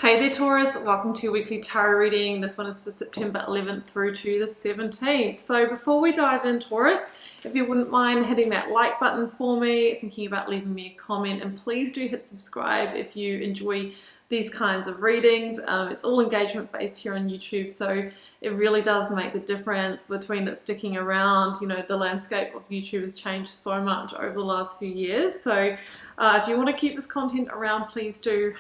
Hey there Taurus, welcome to your weekly tarot reading. This one is for September 11th through to the 17th. So before we dive in, Taurus, if you wouldn't mind hitting that like button for me, thinking about leaving me a comment, and please do hit subscribe if you enjoy these kinds of readings. It's all engagement based here on YouTube, so it really does make the difference between it sticking around. You know, the landscape of YouTube has changed so much over the last few years, so if you want to keep this content around, please do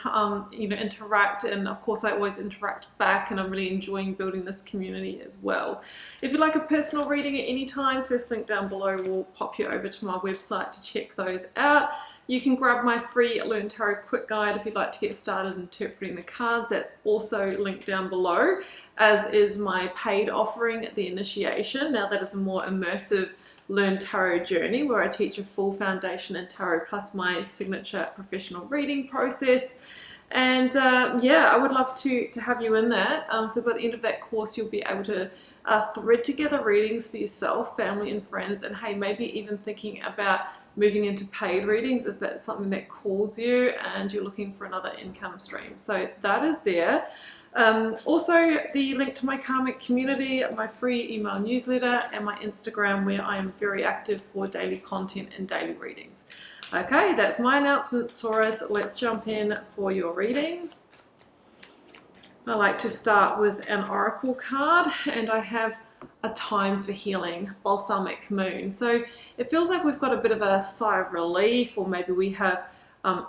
interact, and of course I always interact back, and I'm really enjoying building this community as well. If you'd like a personal reading at any time, first link down below will pop you over to my website to check those out. You can grab my free Learn Tarot Quick Guide if you'd like to get started interpreting the cards. That's also linked down below, as is my paid offering, The Initiation. Now that is a more immersive Learn Tarot journey where I teach a full foundation in tarot plus my signature professional reading process. And yeah, I would love to have you in that. So by the end of that course, you'll be able to thread together readings for yourself, family and friends, and hey, maybe even thinking about moving into paid readings if that's something that calls you and you're looking for another income stream. So that is there. Also, the link to my karmic community, my free email newsletter, and my Instagram, where I am very active for daily content and daily readings. Okay, that's my announcements, Taurus. Let's jump in for your reading. I like to start with an oracle card, and I have a time for healing, balsamic moon. So it feels like we've got a bit of a sigh of relief, or maybe we have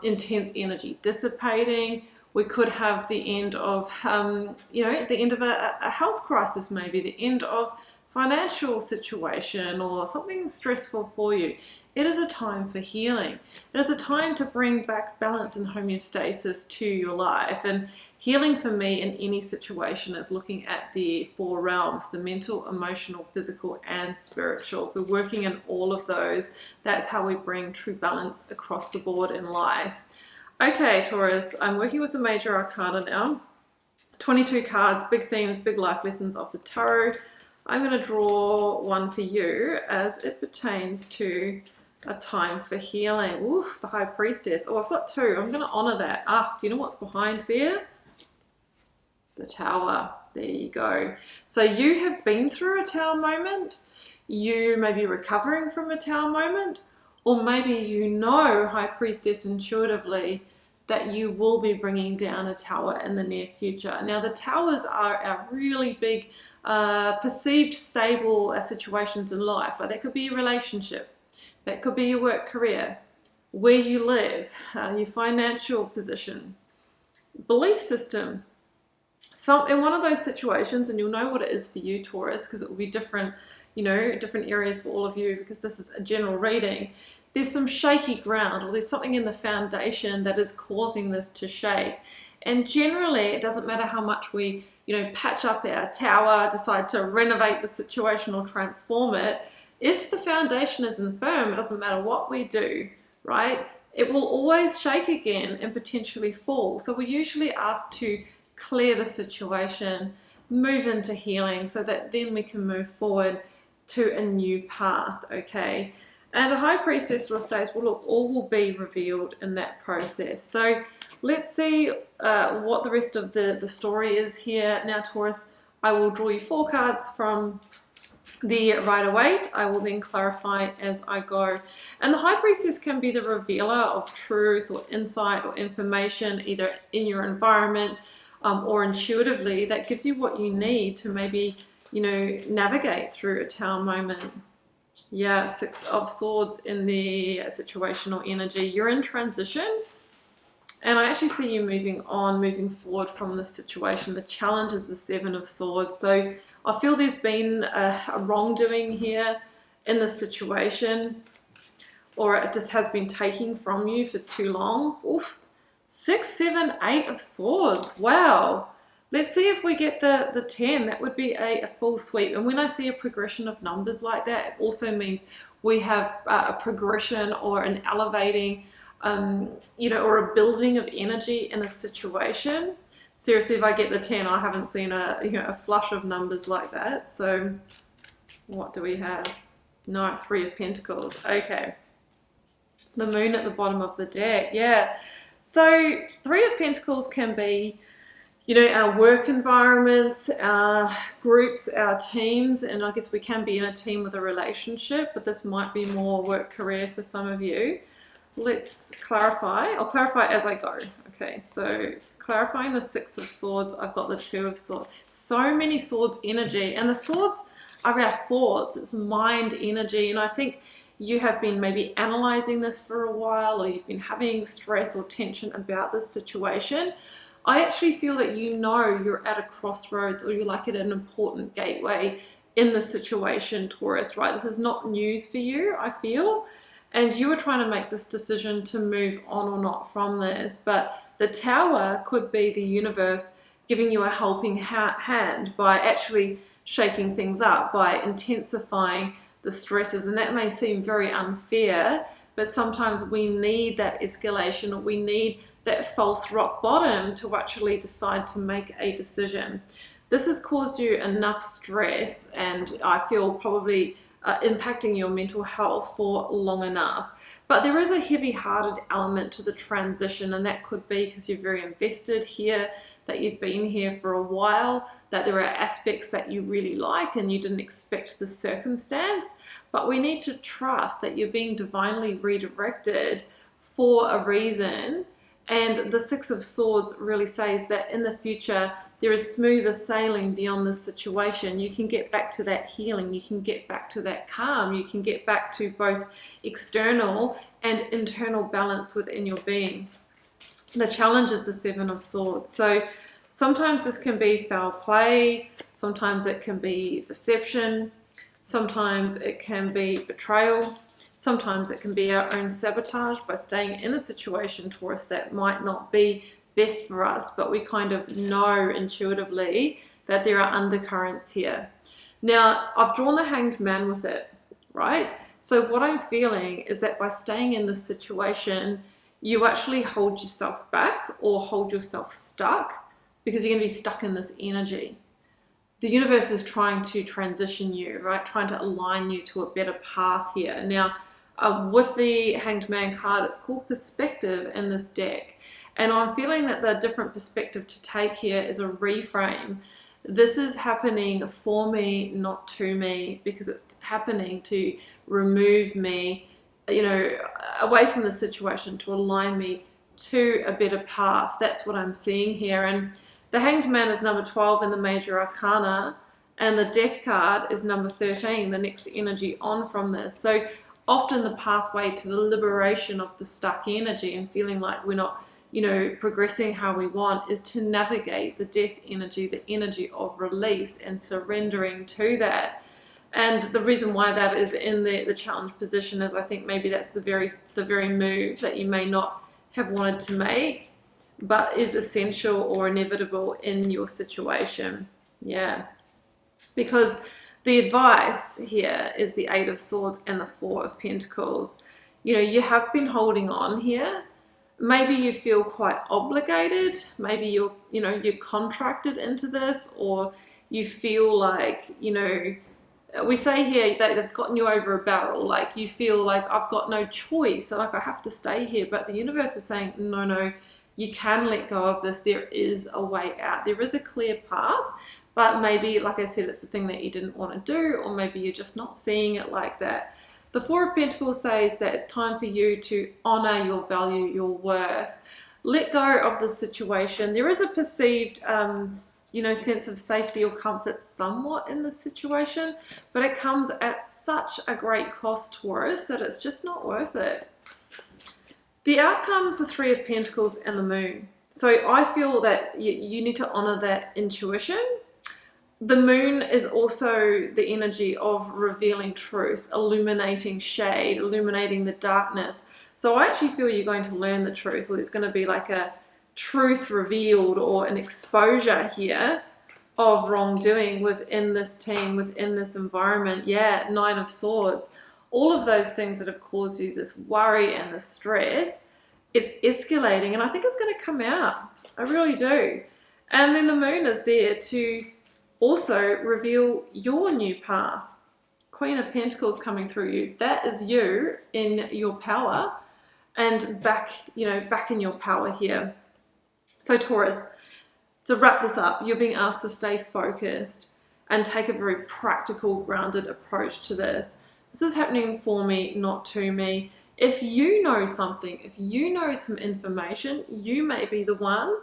intense energy dissipating. We could have the end of, the end of a health crisis, maybe the end of financial situation or something stressful for you. It is a time for healing. It is a time to bring back balance and homeostasis to your life. And healing for me in any situation is looking at the four realms: the mental, emotional, physical, and spiritual. We're working in all of those. That's how we bring true balance across the board in life. Okay, Taurus, I'm working with the major arcana now. 22 cards, big themes, big life lessons of the tarot. I'm going to draw one for you as it pertains to a time for healing. Oof, the High Priestess. Oh, I've got two. I'm going to honor that. Do you know what's behind there? The Tower. There you go. So you have been through a Tower moment. You may be recovering from a Tower moment, or maybe you know, High Priestess, intuitively that you will be bringing down a tower in the near future. Now, the towers are our really big perceived stable situations in life. Like, that could be a relationship, that could be your work career, where you live, your financial position, belief system. So in one of those situations, and you'll know what it is for you, Taurus, because it will be different, different areas for all of you, because this is a general reading. There's some shaky ground, or there's something in the foundation that is causing this to shake. And generally, it doesn't matter how much we, patch up our tower, decide to renovate the situation or transform it. If the foundation isn't firm, it doesn't matter what we do, right? It will always shake again and potentially fall. So we're usually asked to clear the situation, move into healing, so that then we can move forward to a new path, okay? And the High Priestess will say, well, look, all will be revealed in that process. So let's see what the rest of the story is here. Now, Taurus, I will draw you 4 cards from the Rider-Waite. I will then clarify as I go. And the High Priestess can be the revealer of truth or insight or information, either in your environment or intuitively, that gives you what you need to maybe, navigate through a Tower moment. Yeah, 6 of Swords in the situational energy. You're in transition, and I actually see you moving forward from this situation. The challenge is the 7 of Swords. So I feel there's been a wrongdoing here in this situation, or it just has been taking from you for too long. Oof. 6, 7, 8 of Swords. Wow. Let's see if we get the 10. That would be a full sweep. And when I see a progression of numbers like that, it also means we have a progression or an elevating, or a building of energy in a situation. Seriously, if I get the 10, I haven't seen a flush of numbers like that. So what do we have? No, 3 of Pentacles. Okay. The Moon at the bottom of the deck. Yeah. So 3 of Pentacles can be you know, our work environments, our groups, our teams, and I guess we can be in a team with a relationship, but this might be more work career for some of you. Let's clarify. I'll clarify as I go. Okay, so clarifying the Six of Swords, I've got the Two of Swords. So many swords energy, and the swords are our thoughts, it's mind energy, and I think you have been maybe analyzing this for a while, or you've been having stress or tension about this situation. I actually feel that you know you're at a crossroads, or you're like at an important gateway in the situation, Taurus, right? This is not news for you, I feel. And you were trying to make this decision to move on or not from this. But the Tower could be the universe giving you a helping hand by actually shaking things up, by intensifying the stresses. And that may seem very unfair, but sometimes we need that escalation, or we need that false rock bottom to actually decide to make a decision. This has caused you enough stress, and I feel probably impacting your mental health for long enough. But there is a heavy-hearted element to the transition, and that could be because you're very invested here, that you've been here for a while, that there are aspects that you really like and you didn't expect the circumstance. But we need to trust that you're being divinely redirected for a reason. And the Six of Swords really says that in the future, there is smoother sailing beyond this situation. You can get back to that healing. You can get back to that calm. You can get back to both external and internal balance within your being. The challenge is the Seven of Swords. So sometimes this can be foul play. Sometimes it can be deception. Sometimes it can be betrayal. Sometimes it can be our own sabotage by staying in a situation, Taurus, that might not be best for us, but we kind of know intuitively that there are undercurrents here. Now, I've drawn the Hanged Man with it, right? So what I'm feeling is that by staying in this situation, you actually hold yourself back or hold yourself stuck, because you're going to be stuck in this energy. The universe is trying to transition you, right? Trying to align you to a better path here. Now, with the Hanged Man card, it's called perspective in this deck. And I'm feeling that the different perspective to take here is a reframe. This is happening for me, not to me, because it's happening to remove me, you know, away from the situation, to align me to a better path. That's what I'm seeing here. And the Hanged Man is number 12 in the major arcana, and the Death card is number 13, the next energy on from this. So often the pathway to the liberation of the stuck energy and feeling like we're not, you know, progressing how we want, is to navigate the death energy, the energy of release and surrendering to that. And the reason why that is in the challenge position is I think maybe that's the very move that you may not have wanted to make, but is essential or inevitable in your situation. Yeah. Because the advice here is the Eight of Swords and the Four of Pentacles. You know, you have been holding on here. Maybe you feel quite obligated. Maybe you're contracted into this, or you feel like, you know, we say here that they've gotten you over a barrel. Like you feel like I've got no choice. So like I have to stay here. But the universe is saying, no, you can let go of this. There is a way out. There is a clear path. But maybe, like I said, it's the thing that you didn't want to do, or maybe you're just not seeing it like that. The Four of Pentacles says that it's time for you to honor your value, your worth. Let go of the situation. There is a perceived, sense of safety or comfort somewhat in this situation, but it comes at such a great cost, Taurus, that it's just not worth it. The outcome's the Three of Pentacles and the Moon. So I feel that you need to honor that intuition. The moon is also the energy of revealing truth, illuminating shade, illuminating the darkness. So I actually feel you're going to learn the truth, or there's going to be like a truth revealed or an exposure here of wrongdoing within this team, within this environment. Yeah, Nine of Swords. All of those things that have caused you this worry and this stress, it's escalating, and I think it's going to come out. I really do. And then the moon is there to also reveal your new path. Queen of Pentacles coming through you. That is you in your power and back in your power here. So Taurus, To wrap this up, you're being asked to stay focused and take a very practical, grounded approach to this. This is happening for me, not to me. If you know something, if you know some information, you may be the one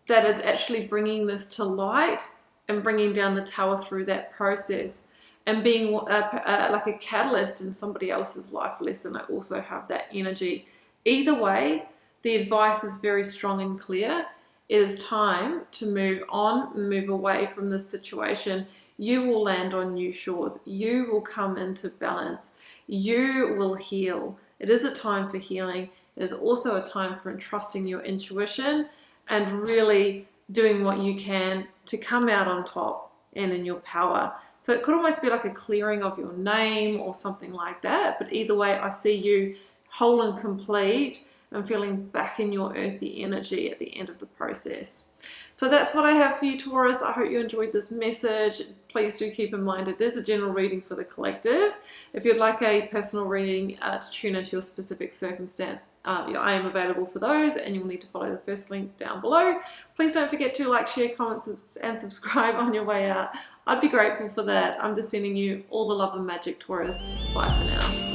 that is actually bringing this to light and bringing down the tower through that process and being like a catalyst in somebody else's life lesson. I also have that energy. Either way, the advice is very strong and clear. It is time to move on, move away from this situation. You will land on new shores. You will come into balance. You will heal. It is a time for healing. It is also a time for entrusting your intuition and really doing what you can to come out on top and in your power. So it could almost be like a clearing of your name or something like that. But either way, I see you whole and complete and feeling back in your earthy energy at the end of the process. So that's what I have for you, Taurus. I hope you enjoyed this message. Please do keep in mind it is a general reading for the collective. If you'd like a personal reading to tune into your specific circumstance, I am available for those, and you'll need to follow the first link down below. Please don't forget to like, share, comment, and subscribe on your way out. I'd be grateful for that. I'm just sending you all the love and magic, Taurus. Bye for now.